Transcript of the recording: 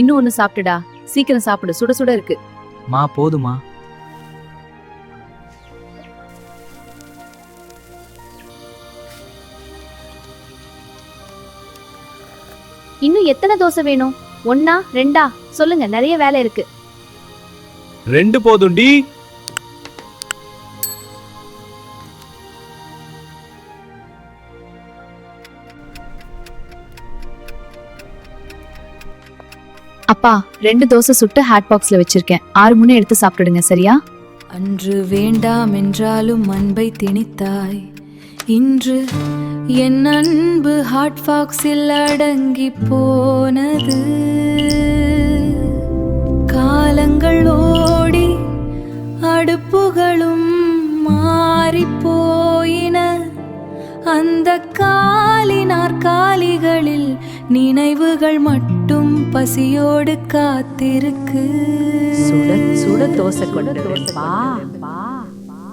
இன்னும் ஒண்ணு சாப்பிட்டுடா. சீக்கிரம் சாப்பிடு, சுட சுட இருக்கு. மா போதுமா? இன்னும் எத்தனை தோசை வேணும்? 1 2 சொல்லுங்க, நிறைய வேலை இருக்கு. 2 போதும்டி. அப்பா 2 தோசை சுட்டு ஹாட் பாக்ஸ்ல வச்சிருக்கேன். 6 முனை எடுத்து சாப்பிட்டுடுங்க, சரியா? அன்று வேண்டாம் என்றாலும் அன்பை திணித்தாய். இன்று என் அன்பு ஹாட் பாக்ஸில் அடங்கி போனது. காலங்கள் ஓடி அடுப்புகளும் மாறி போயின. அந்த காலி நாற்காலிகளில் நினைவுகள் மட்டும் பசியோடு காத்திருக்கு. சுட சுட தோசை கொண்டு வா.